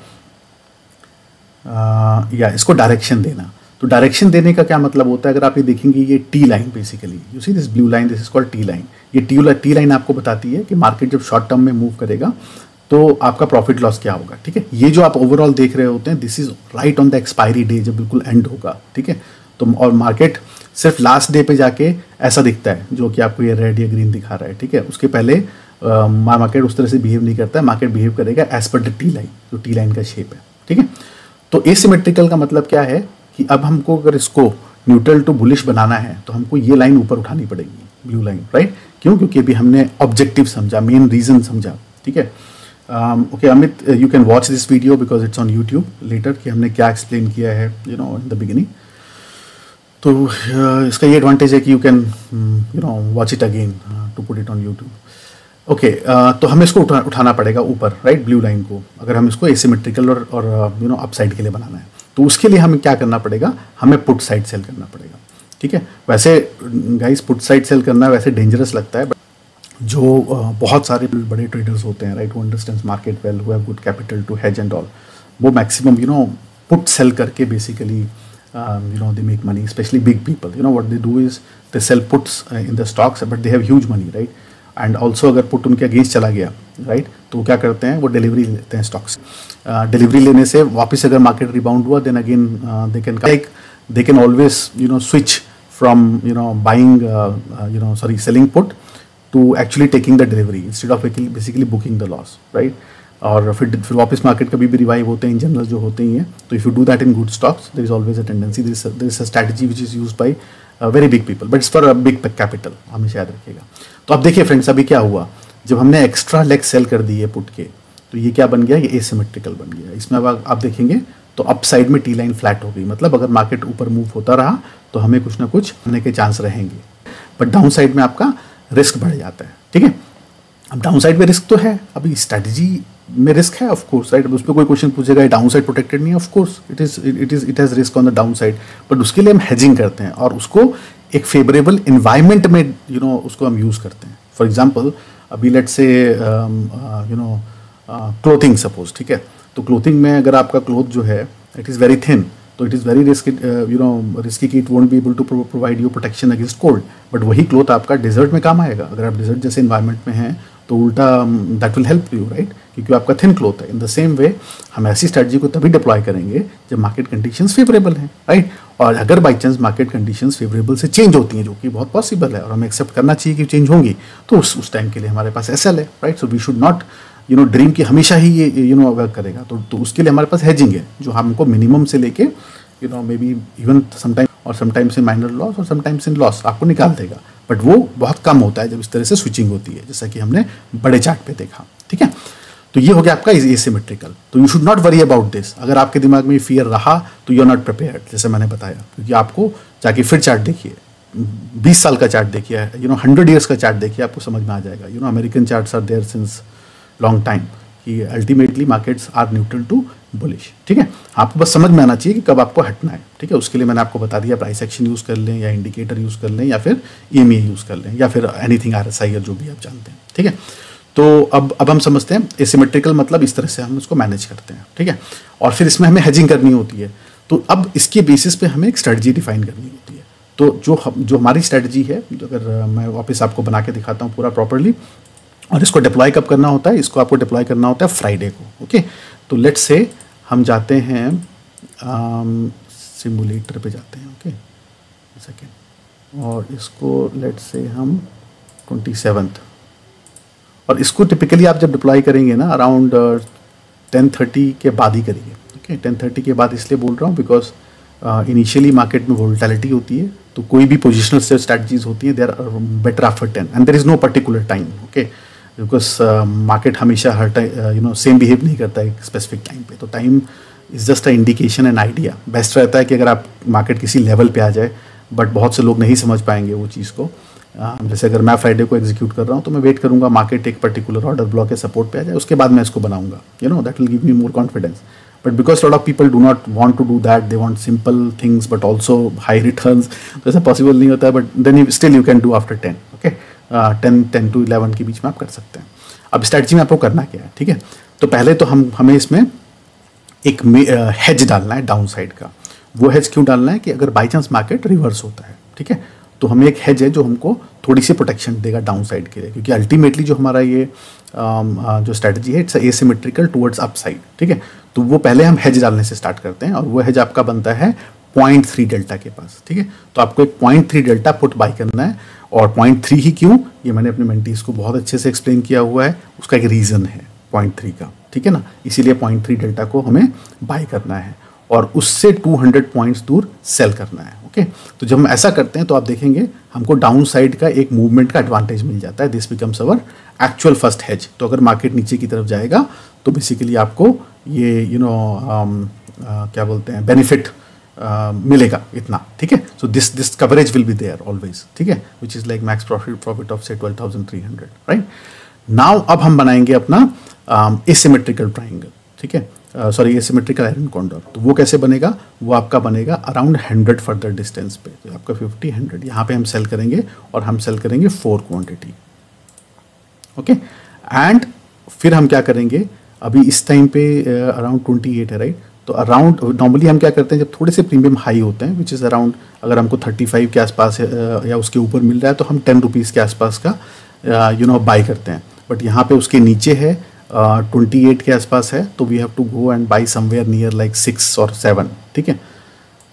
या इसको डायरेक्शन देना। तो डायरेक्शन देने का क्या मतलब होता है, अगर आप ये देखेंगे, ये T line basically, you see this blue line, this is called T line. ये टी लाइन आपको बताती है कि मार्केट जब शॉर्ट टर्म में मूव करेगा तो आपका प्रॉफिट लॉस क्या होगा, ठीक है। ये जो आप ओवरऑल देख रहे होते हैं, this is right on the expiry day, जब बिल्कुल एंड होगा, ठीक है। तो और मार्केट सिर्फ लास्ट डे पे जाके ऐसा दिखता है, जो कि आपको ये रेड या ग्रीन दिखा रहा है, ठीक है। उसके पहले मार्केट उस तरह से बिहेव नहीं करता है, मार्केट बिहेव करेगा as per the T line, जो टी लाइन का शेप है, ठीक है। तो एसिमेट्रिकल का मतलब क्या है कि अब हमको अगर इसको न्यूट्रल टू बुलिश बनाना है तो हमको ये लाइन ऊपर उठानी पड़ेगी, ब्लू लाइन, राइट। क्यों? क्योंकि अभी हमने ऑब्जेक्टिव समझा, मेन रीजन समझा, ठीक है। Okay Amit, you can watch this video because it's on YouTube later, कि हमने क्या एक्सप्लेन किया है इन द बिगिनिंग। तो इसका ये एडवांटेज है कि you can watch it again to put it on YouTube. Okay, तो हमें इसको उठाना पड़ेगा ऊपर, राइट, ब्लू लाइन को, अगर हम इसको एसिमेट्रिकल और अपसाइड के लिए बनाना है। तो उसके लिए हमें क्या करना पड़ेगा, हमें पुट साइड सेल करना पड़ेगा, ठीक है। वैसे गाइस, पुट साइड सेल करना वैसे डेंजरस लगता है, बट जो बहुत सारे बड़े ट्रेडर्स होते हैं, right, who understands market well, who have good capital to hedge and all, वो मैक्सिमम पुट सेल करके basically they make money, especially big people. What they do is they sell puts in the stocks, but they have huge money, right? And also अगर पुट उनके अगेंस्ट चला गया, राइट, तो वो क्या करते हैं, वो डिलीवरी लेते हैं स्टॉक्स। डिलीवरी लेने से वापस अगर मार्केट रिबाउंड हुआ, then again they can always switch from buying selling put to actually taking the delivery instead of basically booking the loss, right? और फिर वापस मार्केट कभी भी रिवाइव होते हैं इन जनरल जो होते ही हैं. तो if you do that in good stocks there is always a tendency, there is a strategy which is used by very big people, but it's for a big capital, हमेशा याद रखिएगा. तो अब देखिए फ्रेंड्स, अभी क्या हुआ, जब हमने एक्स्ट्रा लेग सेल कर दिए पुट के, तो ये क्या बन गया, ये एसिमेट्रिकल बन गया. इसमें अब आप देखेंगे तो अप साइड में टी लाइन फ्लैट हो गई, मतलब अगर मार्केट ऊपर मूव होता रहा तो हमें कुछ ना कुछ होने के चांस रहेंगे, बट डाउन साइड में आपका रिस्क बढ़ जाता है. ठीक है, अब डाउन साइड में रिस्क तो है, अभी स्ट्रैटेजी में रिस्क है ऑफ कोर्स, राइट. उस पर कोई क्वेश्चन पूछेगा डाउन साइड प्रोटेक्टेड नहीं है, of course it has risk on the down side, but उसके लिए हम हेजिंग करते हैं और उसको एक फेवरेबल इन्वायरमेंट में उसको हम यूज़ करते हैं. फॉर एग्जाम्पल अभी लेट्स से क्लोथिंग सपोज, ठीक है, तो क्लोथिंग में अगर आपका क्लोथ जो है इट इज़ वेरी थिन, तो इट इज़ वेरी रिस्की कि it won't be able to provide you protection against cold, but वही क्लोथ आपका डिजर्ट में काम आएगा. अगर आप डिजर्ट जैसे इन्वायरमेंट में हैं तो उल्टा that will help you, right, क्योंकि आपका थिन क्लोथ है. इन द सेम वे हम ऐसी स्ट्रैटेजी को तभी डिप्लॉय करेंगे जब मार्केट कंडीशंस फेवरेबल हैं, राइट. और अगर by chance market conditions favourable से चेंज होती हैं, जो कि बहुत पॉसिबल है और हमें एक्सेप्ट करना चाहिए कि चेंज होंगी, तो उस टाइम के लिए हमारे पास एसएल है, right. So we should not dream की हमेशा ही ये वर्क करेगा. तो उसके लिए हमारे पास हेजिंग है जो हमको मिनिमम से लेके may be even sometimes in minor loss और समटाइम्स इन लॉस आपको निकाल देगा, बट वो बहुत कम होता है जब इस तरह से स्विचिंग होती है, जैसा कि हमने बड़े चार्ट पे देखा. ठीक है, तो ये हो गया आपका एसिमेट्रिकल. तो you should not worry about this. अगर आपके दिमाग में फियर रहा तो यू आर नॉट प्रिपेयर्ड, जैसे मैंने बताया, क्योंकि आपको जाके फिर चार्ट देखिए, 20 साल का चार्ट देखिए, 100 ईयर्स का चार्ट देखिए, आपको समझ में आ जाएगा. American charts are there since long time कि ultimately markets are neutral to bullish. ठीक है, आपको बस समझ में आना चाहिए कि कब आपको हटना है. ठीक है, उसके लिए मैंने आपको बता दिया, प्राइस एक्शन यूज़ कर लें या इंडिकेटर यूज़ कर लें या फिर EMA यूज़ कर लें या फिर एनीथिंग RSI जो भी आप जानते हैं. ठीक है, तो अब हम समझते हैं एसिमेट्रिकल मतलब इस तरह से हम उसको मैनेज करते हैं. ठीक है, और फिर इसमें हमें हेजिंग करनी होती है. तो अब इसके बेसिस पे हमें एक स्ट्रेटजी डिफाइन करनी होती है. तो जो हमारी स्ट्रेटजी है, अगर मैं वापस आपको बना के दिखाता हूँ पूरा प्रॉपरली, और इसको डिप्लॉय कब करना होता है, इसको आपको डिप्लॉय करना होता है फ्राइडे को. ओके, तो लेट्स से हम जाते हैं सिमुलेटर पे जाते हैं. ओके, सेकेंड, और इसको लेट्स से हम 27th, और इसको टिपिकली आप जब डिप्लॉय करेंगे ना अराउंड 10:30 के बाद ही करिए. ओके, 10:30 के बाद इसलिए बोल रहा हूँ बिकॉज इनिशियली मार्केट में वोलेटिलिटी होती है, तो कोई भी पोजिशनल स्ट्रैटेजीज होती हैं, they are better after 10 and there is no particular time. Okay, because market हमेशा हर टाइम सेम बिहेव नहीं करता है एक स्पेसिफिक टाइम पे. तो time is just a indication and idea. Best रहता है कि अगर आप मार्केट किसी लेवल पे आ जाए, बट बहुत से लोग नहीं समझ पाएंगे वो चीज़ को. जैसे अगर मैं फ्राइडे को एग्जीक्यूट कर रहा हूँ तो मैं वेट करूँगा मार्केट एक पर्टिकुलर ऑर्डर ब्लॉक के सपोर्ट पे आ जाए, उसके बाद मैं इसको बनाऊंगा. That will give me more confidence. But because lot of people do not want to do that, they want simple things but also high returns, तो ऐसा पॉसिबल नहीं होता है. But then still you can do after 10. Okay, 10 to 11 के बीच में आप कर सकते हैं. अब स्ट्रैटेजी में आपको करना क्या है. ठीक है, तो पहले तो हमें इसमें एक हेज डालना है डाउन साइड का. वो हेज क्यों डालना है कि अगर बाई चांस मार्केट रिवर्स होता है, ठीक है, तो हमें एक हेज है जो हमको थोड़ी सी प्रोटेक्शन देगा डाउन साइड के लिए, क्योंकि अल्टीमेटली जो हमारा ये जो स्ट्रैटेजी है it's asymmetrical towards up side. ठीक है, तो वो पहले हम हेज डालने से स्टार्ट करते हैं, और वो हेज आपका बनता है 0.3 डेल्टा के पास. ठीक है, तो आपको एक 0.3 डेल्टा पुट बाई करना है. और 0.3 ही क्यों, ये मैंने अपने मेंटीज को बहुत अच्छे से एक्सप्लेन किया हुआ है. उसका एक रीज़न है 0.3 का. ठीक है ना, इसीलिए 0.3 डेल्टा को हमें बाई करना है और उससे 200 पॉइंट्स दूर सेल करना है. ओके, तो जब हम ऐसा करते हैं तो आप देखेंगे हमको डाउन साइड का एक मूवमेंट का एडवांटेज मिल जाता है. This becomes our actual first hedge. तो अगर मार्केट नीचे की तरफ जाएगा तो बेसिकली आपको ये क्या बोलते हैं बेनिफिट मिलेगा इतना. ठीक है, so this coverage will be there always. ठीक है, which is like max profit of say 12,300. Right now अब हम बनाएंगे अपना एसिमेट्रिकल ट्राइंगल. ठीक है, सॉरी एसिमेट्रिकल आयरन कॉन्डोर. तो वो कैसे बनेगा, वो आपका बनेगा अराउंड 100 फर्दर डिस्टेंस पे. तो आपका 50 100 यहाँ पे हम सेल करेंगे, और हम सेल करेंगे 4 क्वांटिटी. ओके, एंड फिर हम क्या करेंगे, अभी इस टाइम पे अराउंड 28 है, राइट. तो अराउंड नॉर्मली हम क्या करते हैं जब थोड़े से प्रीमियम हाई होते हैं, विच इज़ अराउंड अगर हमको 35 के आसपास या उसके ऊपर मिल रहा है तो हम 10 रुपीज़ के आसपास का बाई करते हैं. बट यहाँ पे उसके नीचे है 28 के आसपास है, तो we have to go and buy somewhere near like 6 और 7. ठीक है,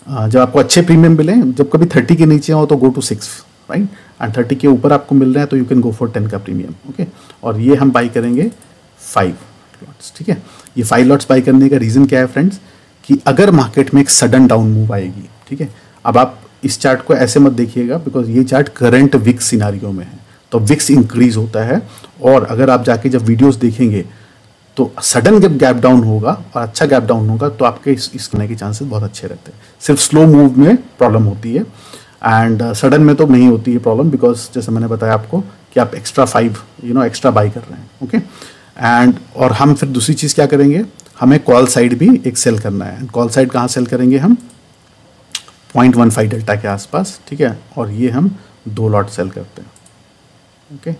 जब आपको अच्छे प्रीमियम मिले, जब कभी 30 के नीचे हो तो गो टू 6, राइट. एंड 30 के ऊपर आपको मिल रहा है तो यू कैन गो फॉर 10 का प्रीमियम. ओके, और ये हम बाई करेंगे 5 लॉट्स, ठीक है। ये 5 लॉट्स बाई करने का रीज़न क्या है फ्रेंड्स, कि अगर मार्केट में एक सडन डाउन मूव आएगी, ठीक है। अब आप इस चार्ट को ऐसे मत देखिएगा, बिकॉज ये चार्ट करंट विक्स सिनारियो में है, तो विक्स इंक्रीज होता है, और अगर आप जाके जब वीडियोस देखेंगे तो सडन जब गैप डाउन होगा और अच्छा गैप डाउन होगा तो आपके इस करने के चांसेस बहुत अच्छे रहते हैं। सिर्फ स्लो मूव में प्रॉब्लम होती है, एंड सडन में तो नहीं होती है प्रॉब्लम, बिकॉज जैसे मैंने बताया आपको कि आप एक्स्ट्रा 5 एक्स्ट्रा बाई कर रहे हैं, ओके। एंड और हम फिर दूसरी चीज़ क्या करेंगे, हमें कॉल साइड भी एक सेल करना है। कॉल साइड कहाँ सेल करेंगे हम, 0.15 डेल्टा के आसपास, ठीक है, और ये हम 2 लॉट सेल करते हैं, ओके।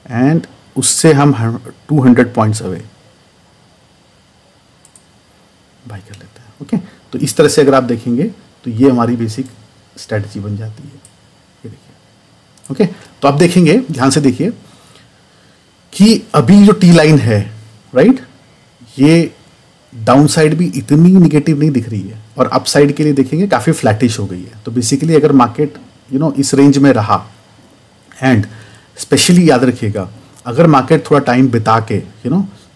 एंड उससे हम 200 पॉइंट्स अवे बाई कर लेते हैं, ओके। तो इस तरह से अगर आप देखेंगे तो ये हमारी बेसिक स्ट्रेटजी बन जाती है, ये देखिए, ओके। तो आप देखेंगे, ध्यान से देखिए कि अभी जो टी लाइन है, राइट, ये डाउन साइड भी इतनी निगेटिव नहीं दिख रही है, और अप साइड के लिए देखेंगे काफ़ी फ्लैटिश हो गई है। तो बेसिकली अगर मार्केट इस रेंज में रहा, एंड स्पेशली याद रखिएगा अगर मार्केट थोड़ा टाइम बिता के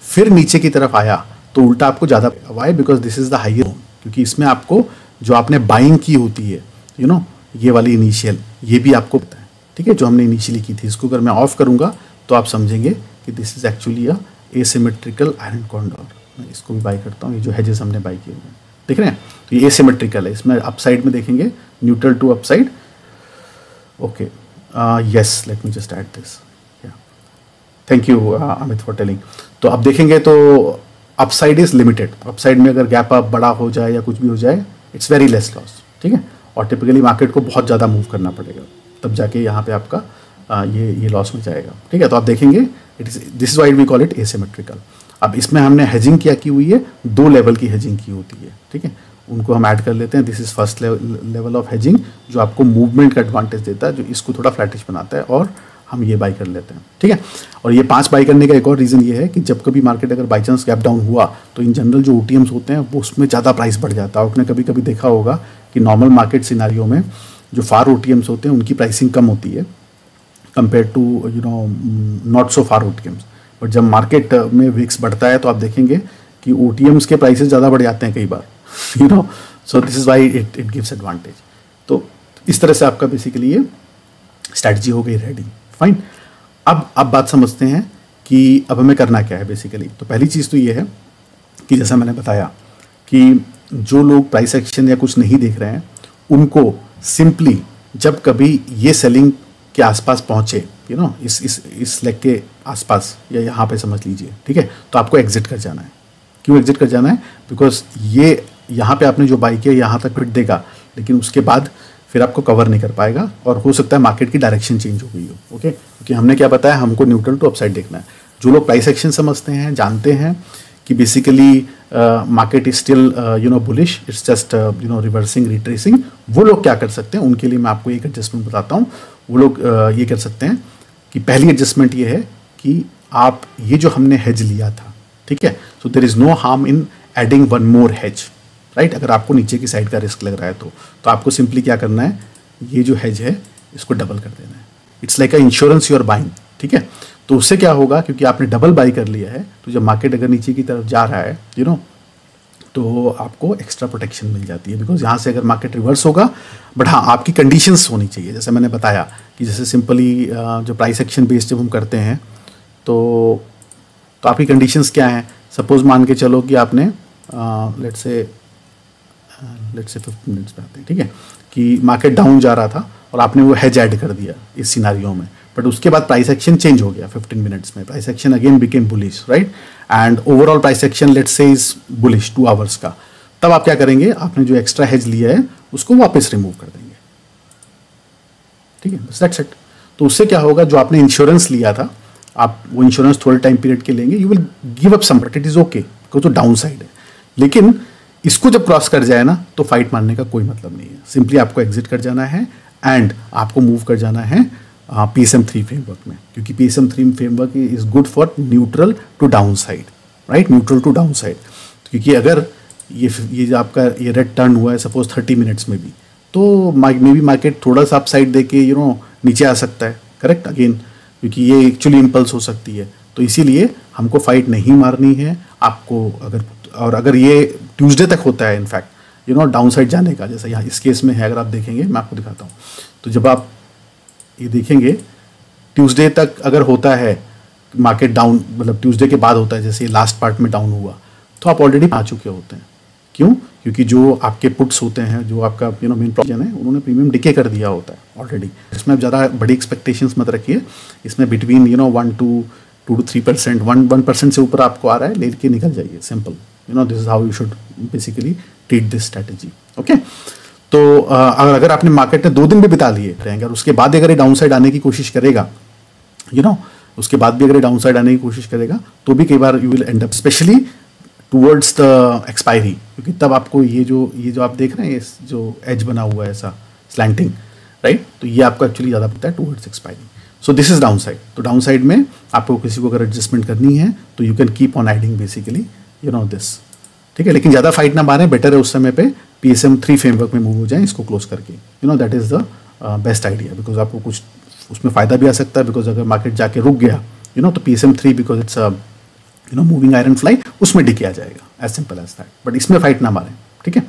फिर नीचे की तरफ आया तो उल्टा आपको ज़्यादा, why, because this is the higher, क्योंकि इसमें आपको जो आपने बाइंग की होती है ये वाली इनिशियल, ये भी आपको पता है, ठीक है, जो हमने इनिशियली की थी। इसको अगर मैं ऑफ करूँगा तो आप समझेंगे कि this is actually a asymmetrical iron condor. मैं इसको भी बाई करता हूँ, ये जो हेजेस हमने बाई किए हुए हैं, देख रहे हैं, तो ये एसिमेट्रिकल है। इसमें अपसाइड में देखेंगे neutral to upside, okay, yes, let me just add this, thank you Amit for telling. तो अब देखेंगे तो अपसाइड इज लिमिटेड, अपसाइड में अगर गैप अप बड़ा हो जाए या कुछ भी हो जाए, इट्स वेरी लेस लॉस, ठीक है। और टिपिकली मार्केट को बहुत ज़्यादा मूव करना पड़ेगा तब जाके यहाँ पे आपका ये लॉस में जाएगा, ठीक है। तो आप देखेंगे this is why we call it asymmetrical. अब इसमें हमने हेजिंग क्या की हुई है, 2 लेवल की हेजिंग की होती है, ठीक है, उनको हम ऐड कर लेते हैं। This is first level of hedging, जो आपको मूवमेंट का एडवांटेज देता है, जो इसको थोड़ा फ्लैटिश बनाता है, और हम ये बाई कर लेते हैं, ठीक है। और ये 5 बाई करने का एक और रीज़न ये है कि जब कभी मार्केट अगर बाई चांस गैप डाउन हुआ तो इन जनरल जो OTMs होते हैं वो उसमें ज़्यादा प्राइस बढ़ जाता है। आपने कभी कभी देखा होगा कि नॉर्मल मार्केट सिनारियो में जो फार OTMs होते हैं उनकी प्राइसिंग कम होती है compare to not so far OTMs। But जब मार्केट में विक्स बढ़ता है तो आप देखेंगे कि OTMs के प्राइसेस ज़्यादा बढ़ जाते हैं कई बार, so this is why it gives advantage. तो इस तरह से आपका बेसिकली ये स्ट्रैटेजी हो गई रेडी, फाइन। अब बात समझते हैं कि अब हमें करना क्या है बेसिकली। तो पहली चीज़ तो ये है कि जैसा मैंने बताया कि जो लोग प्राइस एक्शन या कुछ नहीं देख रहे हैं उनको सिंपली जब कभी ये सेलिंग के आसपास पहुँचे, इस लेग के आसपास या यहाँ पे समझ लीजिए, ठीक है, तो आपको एग्जिट कर जाना है। क्यों एग्जिट कर जाना है, बिकॉज ये यहाँ पे आपने जो बाई किया यहाँ तक फिट देगा, लेकिन उसके बाद फिर आपको कवर नहीं कर पाएगा, और हो सकता है मार्केट की डायरेक्शन चेंज हो गई हो, ओके। क्योंकि हमने क्या बताया, हमको न्यूट्रल टू अपसाइड देखना है। जो लोग प्राइस एक्शन समझते हैं, जानते हैं कि basically market is still bullish, it's just reversing, retracing, वो लोग क्या कर सकते हैं, उनके लिए मैं आपको एक एडजस्टमेंट बताता हूँ। वो लोग ये कर सकते हैं कि पहली एडजस्टमेंट ये है कि आप ये जो हमने हेज लिया था, ठीक है, so there is no harm in adding 1 more hedge, right. अगर आपको नीचे की साइड का रिस्क लग रहा है तो आपको सिंपली क्या करना है, ये जो हेज है इसको डबल कर देना है। It's like a insurance you are buying, ठीक है। तो उससे क्या होगा, क्योंकि आपने डबल बाई कर लिया है, तो जब मार्केट अगर नीचे की तरफ जा रहा है तो आपको एक्स्ट्रा प्रोटेक्शन मिल जाती है। बिकॉज यहाँ से अगर मार्केट रिवर्स होगा, बट हाँ आपकी कंडीशंस होनी चाहिए, जैसे मैंने बताया कि जैसे सिंपली जो प्राइस एक्शन बेस्ड जब हम करते हैं तो आपकी कंडीशंस क्या हैं। सपोज मान के चलो कि आपने लेट्स से 15 मिनट्स पे आते हैं, ठीक है, कि मार्केट डाउन जा रहा था और आपने वो हेज ऐड कर दिया इस सिनारियो में, बट उसके बाद प्राइस एक्शन चेंज हो गया 15 मिनट्स में, price action again became bullish, right, and overall price action let's say is bullish 2 hours का। तब आप क्या करेंगे, आपने जो एक्स्ट्रा हेज लिया है उसको वापस रिमूव कर देंगे, ठीक है, बस दैट्स इट। तो उससे क्या होगा, जो आपने इंश्योरेंस लिया था, आप वो इंश्योरेंस थोड़े टाइम पीरियड के लेंगे, you will give up some, but it is okay, because तो डाउन साइड है। लेकिन इसको जब क्रॉस कर जाए ना तो फाइट मारने का कोई मतलब नहीं है, सिंपली आपको एग्जिट कर जाना है एंड आपको मूव कर जाना है PSM3 फ्रेमवर्क में, क्योंकि PSM3 framework is good for neutral to downside, right, neutral to downside. क्योंकि अगर ये जो आपका ये रेड टर्न हुआ है सपोज 30 मिनट्स में भी, तो मे बी मार्केट थोड़ा सा अप साइड दे के नीचे आ सकता है, करेक्ट, अगेन, क्योंकि ये एक्चुअली इम्पल्स हो सकती है। तो इसीलिए हमको फाइट नहीं मारनी है आपको। अगर ये ट्यूसडे तक होता है इनफैक्ट डाउन साइड जाने का, जैसे यहाँ इस केस में है, अगर आप देखेंगे मैं आपको दिखाता हूँ, तो जब आप ये देखेंगे ट्यूसडे तक अगर होता है मार्केट डाउन, मतलब ट्यूसडे के बाद होता है, जैसे लास्ट पार्ट में डाउन हुआ, तो आप ऑलरेडी आ चुके होते हैं। क्यों? क्योंकि जो आपके पुट्स होते हैं, जो आपका मेन प्रोविजन है, उन्होंने प्रीमियम डिके कर दिया होता है ऑलरेडी। इसमें आप ज़्यादा बड़ी एक्सपेक्टेशंस मत रखिए। इसमें बिटवीन 1 to 3%, 1% से ऊपर आपको आ रहा है, लेके निकल जाइए, simple. This is how you should basically treat this strategy. Okay, तो अगर आपने मार्केट में 2 दिन भी बिता लिए रहेंगे और उसके बाद अगर ये डाउन साइड आने की कोशिश करेगा, उसके बाद भी अगर डाउन साइड आने की कोशिश करेगा, तो भी कई बार you will end up specially towards the expiry, क्योंकि तब आपको ये जो आप देख रहे हैं, ये जो एज बना हुआ है ऐसा स्लैंटिंग, राइट, तो ये आपको एक्चुअली ज़्यादा पड़ता है towards expiry. So this is down side. तो डाउन साइड में आपको किसी को अगर एडजस्टमेंट करनी है तो you can keep on adding basically this, ठीक है। लेकिन ज़्यादा फाइट ना मारें, बेटर है उस समय पे PSM 3 फ्रेमवर्क में मूव हो जाएं, इसको क्लोज करके। That is the best idea, because आपको कुछ उसमें फ़ायदा भी आ सकता है, बिकॉज अगर मार्केट जाके रुक गया तो PSM 3 because it's moving iron fly, उसमें डिके आ जाएगा, as simple as that. But इसमें फाइट ना मारें, ठीक है।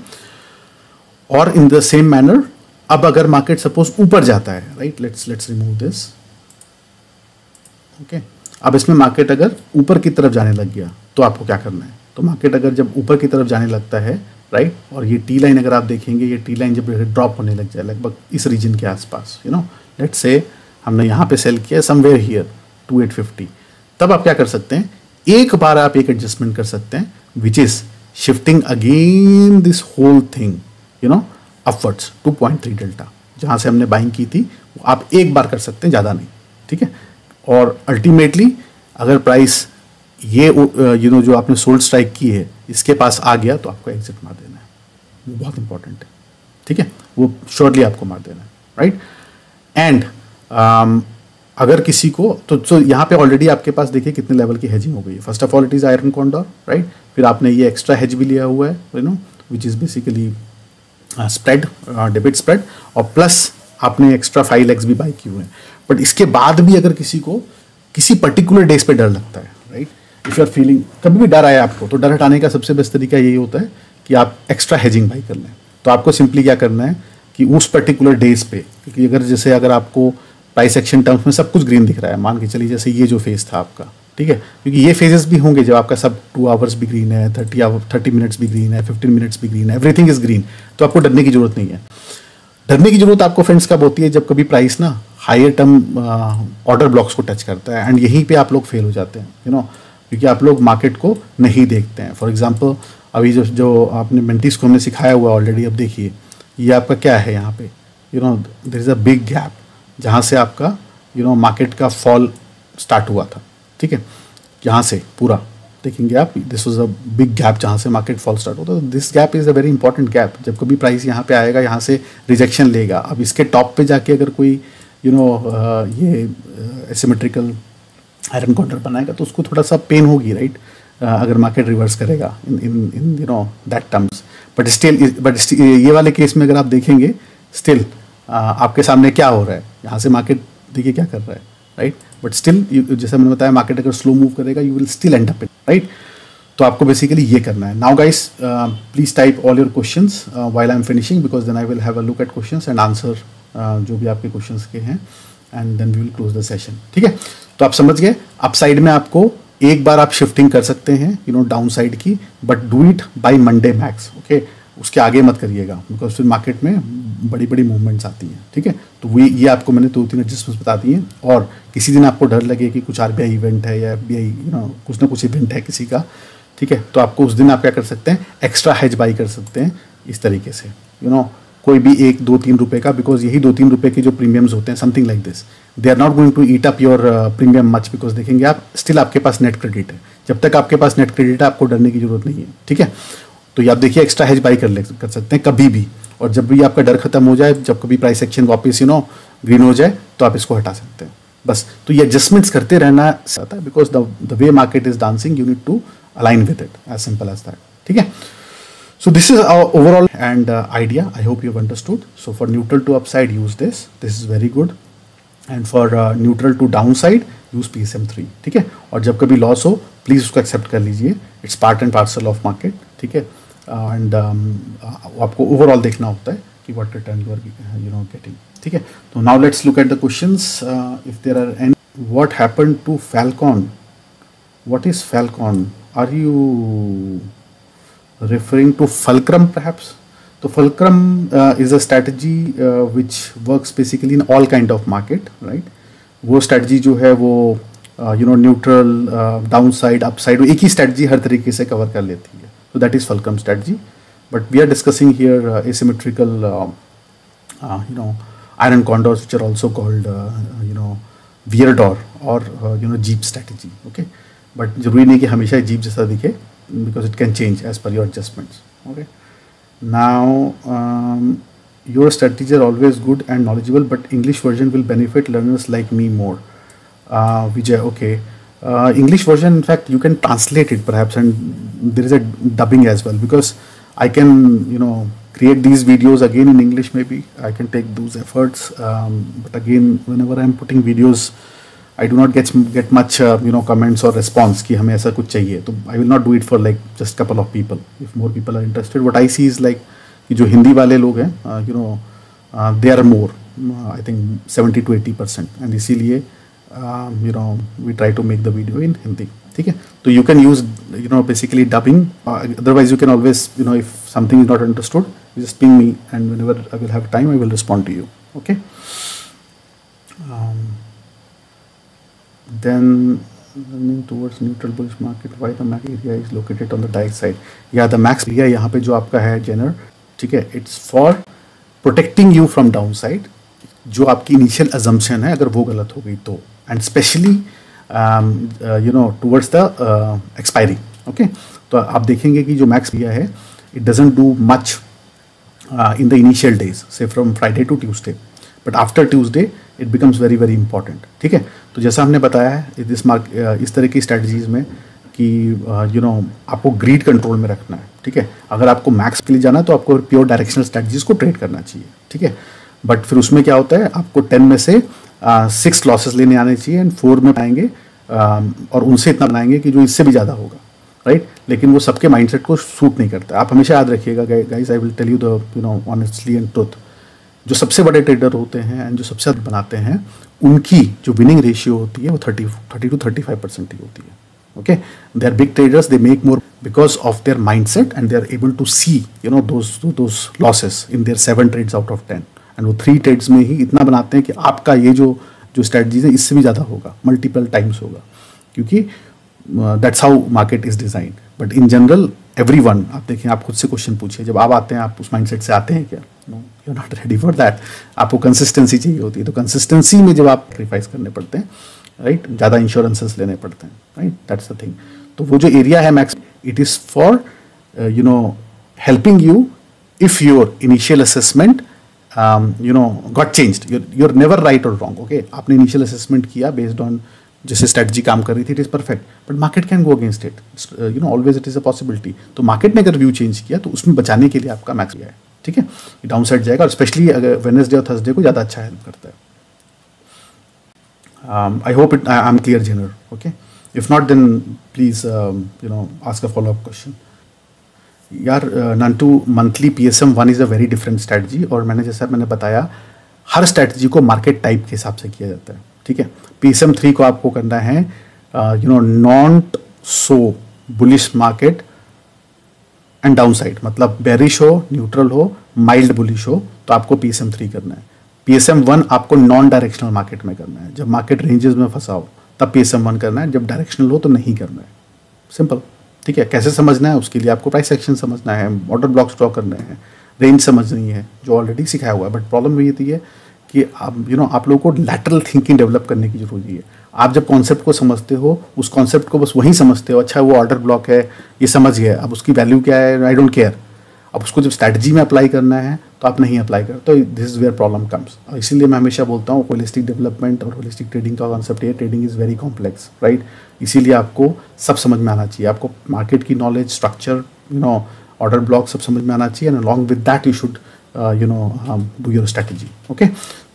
और इन द सेम मैनर, अब अगर मार्केट सपोज ऊपर जाता है, right, let's remove this, okay. अब इसमें मार्केट अगर ऊपर की तरफ जाने लग गया तो आपको क्या करना है? तो मार्केट अगर जब ऊपर की तरफ जाने लगता है, राइट, और ये टी लाइन अगर आप देखेंगे, ये टी लाइन जब ड्रॉप होने लग जाए लगभग इस रीजन के आसपास, लेट्स से हमने यहाँ पे सेल किया समवेयर हियर 2850, तब आप क्या कर सकते हैं? एक बार आप एक एडजस्टमेंट कर सकते हैं, which is shifting again this whole thing upwards 2.3 delta, जहाँ से हमने बाइंग की थी, वो आप एक बार कर सकते हैं, ज़्यादा नहीं, ठीक है। और अल्टीमेटली अगर प्राइस ये जो आपने सोल्ड स्ट्राइक की है इसके पास आ गया तो आपको एग्जिट मार देना है, वो बहुत इंपॉर्टेंट है, ठीक है, वो श्योरली आपको मार देना है, राइट। एंड अगर किसी को तो यहाँ पे ऑलरेडी आपके पास देखिए कितने लेवल की हेजिंग हो गई है। First of all it is iron condor, right, फिर आपने ये एक्स्ट्रा हेज भी लिया हुआ है which is basically spread, debit spread, और प्लस आपने एक्स्ट्रा 5 लेग्स भी बाई किए हुए हैं। बट इसके बाद भी अगर किसी को किसी पर्टिकुलर डेज पे डर लगता है, right, if you are feeling, कभी भी डर आया आपको, तो डर हटाने का सबसे बेस्ट तरीका यही होता है कि आप एक्स्ट्रा हेजिंग बाई कर लें। तो आपको सिंपली क्या करना है कि उस पर्टिकुलर डेज पे, क्योंकि अगर आपको प्राइस एक्शन टर्म्स में सब कुछ ग्रीन दिख रहा है, मान के चलिए जैसे ये जो फेज था आपका, ठीक है, क्योंकि ये फेजेस भी होंगे जब आपका सब 2 आवर्स भी ग्रीन है, 30 मिनट्स भी ग्रीन है, 15 मिनट्स भी ग्रीन है, एवरीथिंग इज ग्रीन, तो आपको डरने की जरूरत नहीं है। डरने की जरूरत आपको फ्रेंड्स कब होती है? जब कभी प्राइस ना हायर टर्म ऑर्डर ब्लॉक्स को टच करता है, एंड यहीं पे आप लोग फेल हो जाते हैं, क्योंकि आप लोग मार्केट को नहीं देखते हैं। फॉर एग्जांपल अभी जो आपने मेंटीज को हमने सिखाया हुआ ऑलरेडी, अब देखिए ये आपका क्या है, यहाँ पे there is a big gap जहाँ से आपका मार्केट का फॉल स्टार्ट हुआ था, ठीक है, यहाँ से पूरा देखेंगे आप, this was a big gap जहाँ से मार्केट फॉल स्टार्ट होता है। This gap is a very important gap. जब कभी प्राइस यहाँ पे आएगा, यहाँ से रिजेक्शन लेगा, अब इसके टॉप पे जाके अगर कोई ये एसिमेट्रिकल आयरन कॉन्ट्रैक्ट बनाएगा तो उसको थोड़ा सा पेन होगी, राइट, अगर मार्केट रिवर्स करेगा in that terms. But still ये वाले केस में अगर आप देखेंगे, स्टिल आपके सामने क्या हो रहा है, यहाँ से मार्केट देखिए क्या कर रहा है, राइट, बट स्टिल जैसे मैंने बताया मार्केट अगर स्लो मूव करेगा you will still end up it, right. तो आपको बेसिकली ये करना है। Now guys please type all your questions while I am finishing, because then I will have a look at questions and answer जो भी आपके क्वेश्चंस के हैं, and then we will close the session, ठीक है। तो आप समझ गए, अप साइड में आपको एक बार आप शिफ्टिंग कर सकते हैं डाउन साइड की, but do it by Monday max, okay, उसके आगे मत करिएगा, बिकॉज फिर मार्केट में बड़ी बड़ी मूवमेंट्स आती हैं, ठीक है। तो ये आपको मैंने 2-3 एडजस्टमेंट्स बता दिए। और किसी दिन आपको डर लगे कि कुछ RBI इवेंट है या FBI कुछ ना कुछ इवेंट है किसी का, ठीक है, तो आपको उस दिन आप क्या कर सकते हैं, एक्स्ट्रा हेज बाई कर सकते हैं इस तरीके से, कोई भी 1-2-3 रुपये का, बिकॉज यही 2-3 रुपये के जो प्रीमियम्स होते हैं, something like this, they are not going to eat up your premium much, because देखेंगे आप स्टिल आपके पास नेट क्रेडिट है। जब तक आपके पास नेट क्रेडिट है आपको डरने की जरूरत नहीं है, ठीक है। तो ये आप देखिए एक्स्ट्रा हेज बाई कर सकते हैं कभी भी, और जब भी आपका डर खत्म हो जाए, जब कभी प्राइस एक्शन वापस ग्रीन हो जाए तो आप इसको हटा सकते हैं, बस। तो ये एडजस्टमेंट्स करते रहना चाहता है, because the way market is dancing you need to align with it, as simple as that, ठीक है। So this is our overall and idea. I hope you've understood. So for neutral to upside, use this. This is very good. And for neutral to downside, use PSM3, ठीक है। और जब कभी लॉस हो प्लीज़ उसको एक्सेप्ट कर लीजिए, it's part and parcel of market, ठीक है। एंड आपको ओवरऑल देखना होता है कि what return you are getting, ठीक है। तो now let's look at the questions if there are any. What happened to falcon? What is falcon? Are you referring to fulcrum perhaps? So fulcrum is a strategy which works basically in all kind of market, right? वो strategy जो है वो neutral, downside, upside, वो एक ही strategy हर तरीके से cover कर लेती है. So that is fulcrum strategy. But we are discussing here asymmetrical iron condors, which are also called Viardot or Jeep strategy. Okay, but जरूरी नहीं कि हमेशा Jeep जैसा दिखे, because it can change as per your adjustments. Okay, now your strategies are always good and knowledgeable, but English version will benefit learners like me more. Vijay, okay, English version, in fact you can translate it perhaps, and there is a dubbing as well, because I can create these videos again in English. Maybe I can take those efforts, but again whenever I am putting videos I do not get much comments or response कि हमें ऐसा कुछ चाहिए, तो I will not do it for like just couple of people. If more people are interested, what I see is like कि जो हिंदी वाले लोग हैं they are more, I think 70 to 80%, and इसीलिए we try to make the video in Hindi, ठीक है। तो you can use basically dubbing, otherwise you can always if something is not understood you just ping me, and whenever I will have time I will respond to you. Okay. Then running towards neutral bullish market, why the max area is located on the direct side? Yeah, the max area यहाँ पे जो आपका है जेनर, ठीक है, it's for protecting you from downside. जो आपकी इनिशियल assumption है अगर वो गलत हो गई तो, and especially towards the expiry. Okay, तो आप देखेंगे कि जो max area है it doesn't do much in the initial days, say from Friday to Tuesday, but after Tuesday it becomes very very important, ठीक है। तो जैसा हमने बताया है इस तरह की स्ट्रैटेजीज में कि आपको ग्रीड कंट्रोल में रखना है, ठीक है। अगर आपको मैक्स के लिए जाना है तो आपको प्योर डायरेक्शनल स्ट्रैटेजीज को ट्रेड करना चाहिए, ठीक है। बट फिर उसमें क्या होता है, आपको 10 में से 6 लॉसेस लेने आने चाहिए एंड 4 में पाएंगे और उनसे इतना बनाएंगे कि जो इससे भी ज़्यादा होगा, राइट। लेकिन वो सबके माइंडसेट को सूट नहीं करता। आप हमेशा याद रखिएगा guys, I will tell you the honestly and truth, जो सबसे बड़े ट्रेडर होते हैं एंड जो सबसे ज़्यादा बनाते हैं उनकी जो विनिंग रेशियो होती है वो 30 to 35% ही होती है। Okay, they are big traders, they make more because of their mindset and they are able to see those losses in their 7 trades out of 10, and वो 3 ट्रेड्स में ही इतना बनाते हैं कि आपका ये जो स्ट्रैटेजीज है इससे भी ज़्यादा होगा, मल्टीपल टाइम्स होगा, क्योंकि that's how market is design. But in general everyone, आप देखें, आप खुद से क्वेश्चन पूछिए, जब आप आते हैं आप उस माइंडसेट से आते हैं क्या? No, you are not ready for that. आपको कंसिस्टेंसी चाहिए होती है, तो कंसिस्टेंसी में जब आप सेक्रीफाइस करने पड़ते हैं, राइट, ज़्यादा इंश्योरेंसेस लेने पड़ते हैं, राइट, दैट्स द थिंग। तो वो जो एरिया है max, it is for helping you if your initial assessment got changed, you're never right or wrong. Okay, आपने इनिशियल असेसमेंट किया बेस्ड ऑन जैसे स्ट्रेटजी काम कर रही थी, it is perfect, but market can go against it, always it is a possibility. तो मार्केट ने अगर व्यू चेंज किया तो उसमें बचाने के लिए आपका मैक्स है, ठीक है, डाउन साइड जाएगा, और स्पेशली अगर वेडनेसडे और थर्सडे को ज़्यादा अच्छा हेल्प करता है। I hope it I am clear जेनर। Okay, if not then please ask a follow up question. यार नंटू, monthly PSM1 is a very different strategy, और मैंने बताया हर स्ट्रैटेजी को मार्केट टाइप के हिसाब से किया जाता है, ठीक है। PSM3 को आपको करना है not so bullish market and down side, मतलब बेरिश हो, न्यूट्रल हो, माइल्ड बुलिश हो, तो आपको PSM3 करना है। PSM1 आपको नॉन डायरेक्शनल मार्केट में करना है, जब मार्केट रेंजेस में फंसा हो तब PSM1 करना है, जब डायरेक्शनल हो तो नहीं करना है, सिंपल, ठीक है। कैसे समझना है, उसके लिए आपको प्राइस एक्शन समझना है, ऑर्डर ब्लॉक्स ड्रॉ करने हैं, रेंज समझनी है, जो ऑलरेडी सिखाया हुआ है। बट प्रॉब्लम ये होती है कि आप लोगों को लैटरल थिंकिंग डेवलप करने की जरूरत है। आप जब कॉन्सेप्ट को समझते हो, उस कॉन्सेप्ट को बस वहीं समझते हो, अच्छा वो ऑर्डर ब्लॉक है, ये समझ गए, अब उसकी वैल्यू क्या है, आई डोंट केयर। अब उसको जब स्ट्रैटेजी में अप्लाई करना है तो आप नहीं अप्लाई करते, तो this is where problem comes. और इसीलिए मैं हमेशा बोलता हूँ होलिस्टिक डेवलपमेंट और होलिस्टिक ट्रेडिंग का कॉन्सेप्ट है, trading is very complex, right. इसीलिए आपको सब समझ में आना चाहिए, आपको मार्केट की नॉलेज, स्ट्रक्चर, ऑर्डर ब्लॉक सब समझ में आना चाहिए, and along with that you should do your strategy. Okay,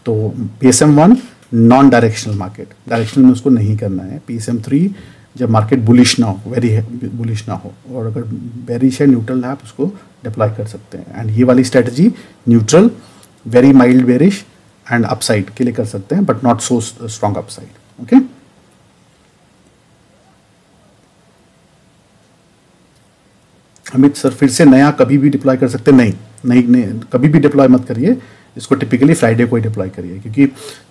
तो PSM1 non directional market, directional में उसको नहीं करना है। PSM3 जब मार्केट बुलिश ना हो, वेरी बुलिश ना हो, और अगर बेरिश है, न्यूट्रल है, आप उसको डिप्लॉय कर सकते हैं। एंड ये वाली strategy neutral, very mild bearish and upside के लिए कर सकते हैं, but not so strong upside. Okay, Amit sir फिर से नया कभी भी डिप्लॉय कर सकते हैं? नहीं, कभी भी डिप्लॉय मत करिए इसको, टिपिकली फ्राइडे को ही डिप्लॉय करिए, क्योंकि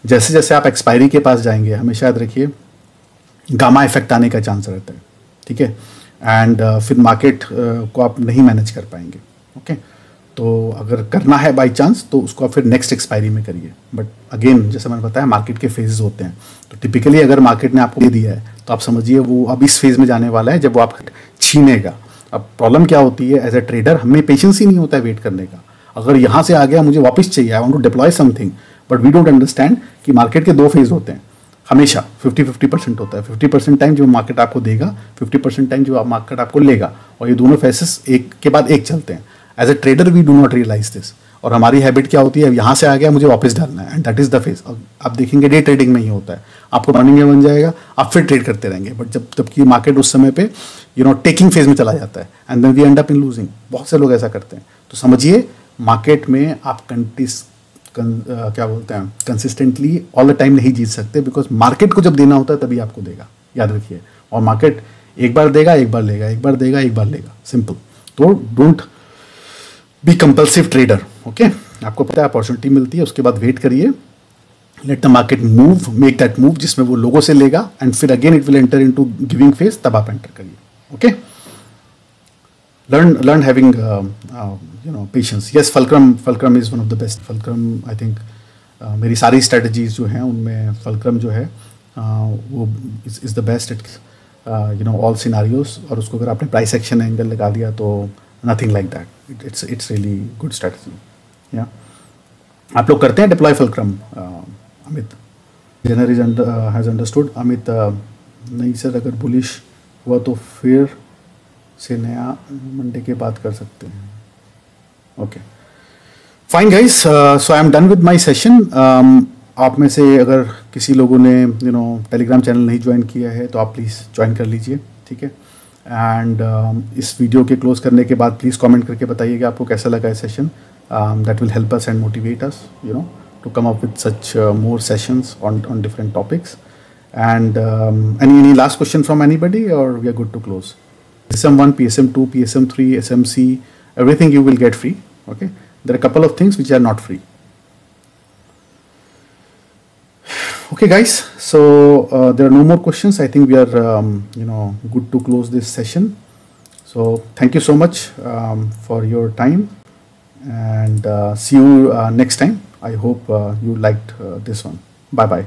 जैसे जैसे आप एक्सपायरी के पास जाएंगे, हमेशा याद रखिए गामा इफेक्ट आने का चांस रहता है, ठीक है, एंड फिर मार्केट को आप नहीं मैनेज कर पाएंगे। ओके, तो अगर करना है बाई चांस तो उसको आप फिर नेक्स्ट एक्सपायरी में करिए। बट अगेन जैसे मैंने बताया, मार्केट के फेजेस होते हैं, तो टिपिकली अगर मार्केट ने आपको दे दिया है तो आप समझिए वो अब इस फेज में जाने वाला है जब वो आप छीनेगा। अब प्रॉब्लम क्या होती है, एज ए ट्रेडर हमें पेशेंस ही नहीं होता है वेट करने का। अगर यहाँ से आ गया, मुझे वापस चाहिए, I want to deploy something, but we don't understand कि मार्केट के दो फेज होते हैं, हमेशा 50-50% होता है। 50% टाइम जो मार्केट आपको देगा, 50% टाइम जो मार्केट आपको लेगा, और ये दोनों फेसेस एक के बाद एक चलते हैं। As a trader we do not realise this, और हमारी हैबिट क्या होती है, यहाँ से आ गया मुझे वापस डालना है, and that is the phase. आप देखेंगे डे ट्रेडिंग में ही होता है, आपको मॉर्निंग में बन जाएगा, आप फिर ट्रेड करते रहेंगे, बट जबकि मार्केट उस समय पे टेकिंग फेज में चला जाता है, and then we end up in losing. बहुत से लोग ऐसा करते हैं। तो समझिए मार्केट में आप क्या बोलते हैं, कंसिस्टेंटली ऑल द टाइम नहीं जीत सकते, बिकॉज मार्केट को जब देना होता है तभी आपको देगा, याद रखिए। और मार्केट एक बार देगा, एक बार लेगा, एक बार देगा, एक बार लेगा, सिंपल। तो don't be compulsive trader. Okay, आपको पता है अपॉर्चुनिटी मिलती है, उसके बाद वेट करिए, let the market move, make that move जिसमें वो लोगों से लेगा, एंड फिर again it will enter into giving phase, तब आप एंटर करिए। Okay, learn having patience. Yes, fulcrum is one of the best. fulcrum I think मेरी सारी strategies जो हैं उनमें fulcrum जो है वो is the best at all scenarios, और उसको अगर आपने price action angle लगा दिया तो nothing like that. It's really good strategy. Yeah, आप लोग करते हैं deploy fulcrum? Amit जनर has understood. Amit नहीं सर, अगर bullish हुआ तो फिर से नया मंडे के बाद कर सकते हैं। Okay, fine guys, so I am done with my session. आप में से अगर किसी लोगों ने टेलीग्राम चैनल नहीं ज्वाइन किया है तो आप प्लीज़ ज्वाइन कर लीजिए, ठीक है। एंड इस वीडियो के क्लोज करने के बाद प्लीज़ कमेंट करके बताइए कि आपको कैसा लगा है session. That will help us and motivate us to come up with such more sessions on different topics. And any last question from anybody और we are good to close? PSM1, PSM2, PSM3, SMC, everything you will get free. Okay, there are a couple of things which are not free. Okay guys, so there are no more questions. I think we are good to close this session. So thank you so much for your time, and see you next time. I hope you liked this one. Bye bye.